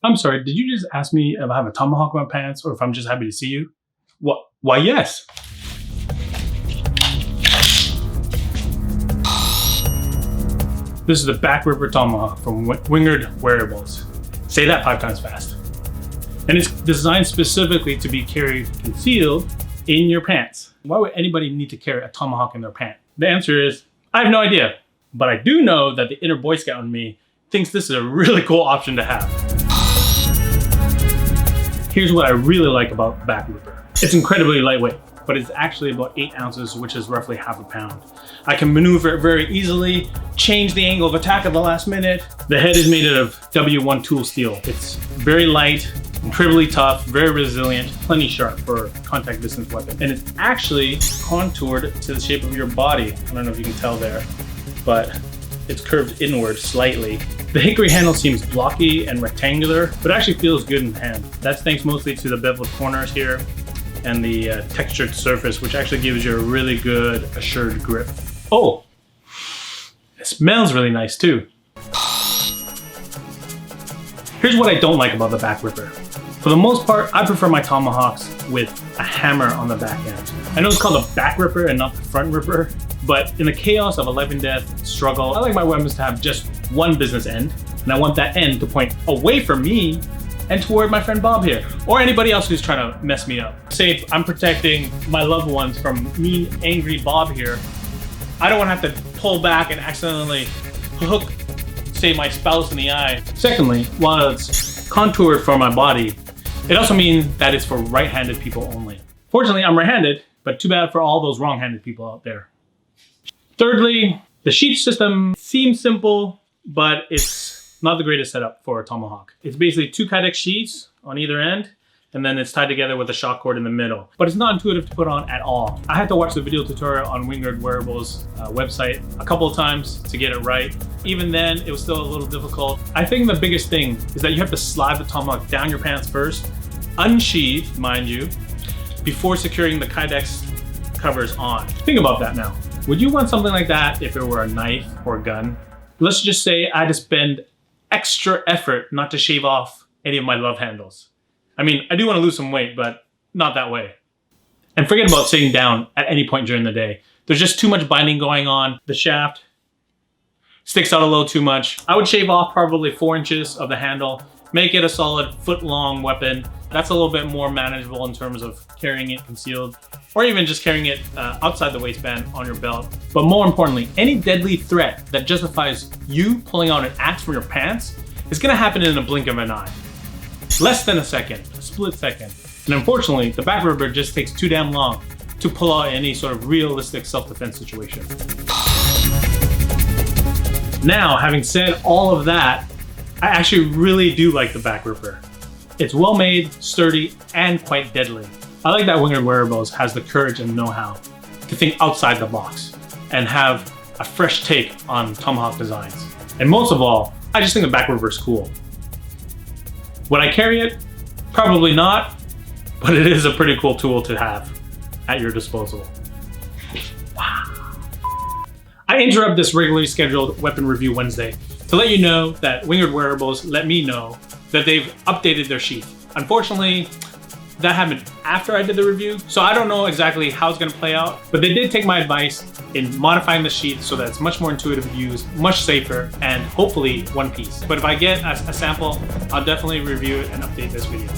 I'm sorry, did you just ask me if I have a tomahawk in my pants or if I'm just happy to see you? What? Why, yes. This is the Backripper Tomahawk from Wingard Wearables. Say that 5 times fast. And it's designed specifically to be carried concealed in your pants. Why would anybody need to carry a tomahawk in their pants? The answer is, I have no idea. But I do know that the inner Boy Scout in me thinks this is a really cool option to have. Here's what I really like about Backripper. It's incredibly lightweight, but it's actually about 8 ounces, which is roughly half a pound. I can maneuver it very easily, change the angle of attack at the last minute. The head is made out of W1 tool steel. It's very light, incredibly tough, very resilient, plenty sharp for contact distance weapon. And it's actually contoured to the shape of your body. I don't know if you can tell there, but it's curved inward slightly. The hickory handle seems blocky and rectangular, but actually feels good in hand. That's thanks mostly to the beveled corners here and the textured surface, which actually gives you a really good assured grip. Oh, it smells really nice too. Here's what I don't like about the Backripper. For the most part, I prefer my tomahawks with a hammer on the back end. I know it's called a Backripper and not the front ripper, but in the chaos of a life and death struggle, I like my weapons to have just one business end, and I want that end to point away from me and toward my friend Bob here, or anybody else who's trying to mess me up. Say if I'm protecting my loved ones from mean, angry Bob here, I don't want to have to pull back and accidentally hook, say, my spouse in the eye. Secondly, while it's contoured for my body, it also means that it's for right-handed people only. Fortunately, I'm right-handed, but too bad for all those wrong-handed people out there. Thirdly, the sheath system seems simple, but it's not the greatest setup for a tomahawk. It's basically 2 kydex sheaths on either end, and then it's tied together with a shock cord in the middle. But it's not intuitive to put on at all. I had to watch the video tutorial on Wingard Wearables website a couple of times to get it right. Even then, it was still a little difficult. I think the biggest thing is that you have to slide the tomahawk down your pants first, unsheath, mind you, before securing the kydex covers on. Think about that now. Would you want something like that if it were a knife or a gun? Let's just say I had to spend extra effort not to shave off any of my love handles. I mean, I do want to lose some weight, but not that way. And forget about sitting down at any point during the day. There's just too much binding going on. The shaft sticks out a little too much. I would shave off probably 4 inches of the handle, make it a solid foot-long weapon. That's a little bit more manageable in terms of carrying it concealed, or even just carrying it outside the waistband on your belt. But more importantly, any deadly threat that justifies you pulling out an axe from your pants is gonna happen in a blink of an eye. Less than a second, a split second. And unfortunately, the Backripper just takes too damn long to pull out any sort of realistic self-defense situation. Now, having said all of that, I actually really do like the Backripper. It's well made, sturdy, and quite deadly. I like that Wingard Wearables has the courage and know-how to think outside the box and have a fresh take on tomahawk designs. And most of all, I just think the Backripper is cool. Would I carry it? Probably not, but it is a pretty cool tool to have at your disposal. Wow. I interrupt this regularly scheduled Weapon Review Wednesday to let you know that Wingard Wearables let me know that they've updated their sheath. Unfortunately, that happened after I did the review, so I don't know exactly how it's gonna play out, but they did take my advice in modifying the sheath so that it's much more intuitive to use, much safer, and hopefully one piece. But if I get a sample, I'll definitely review it and update this video.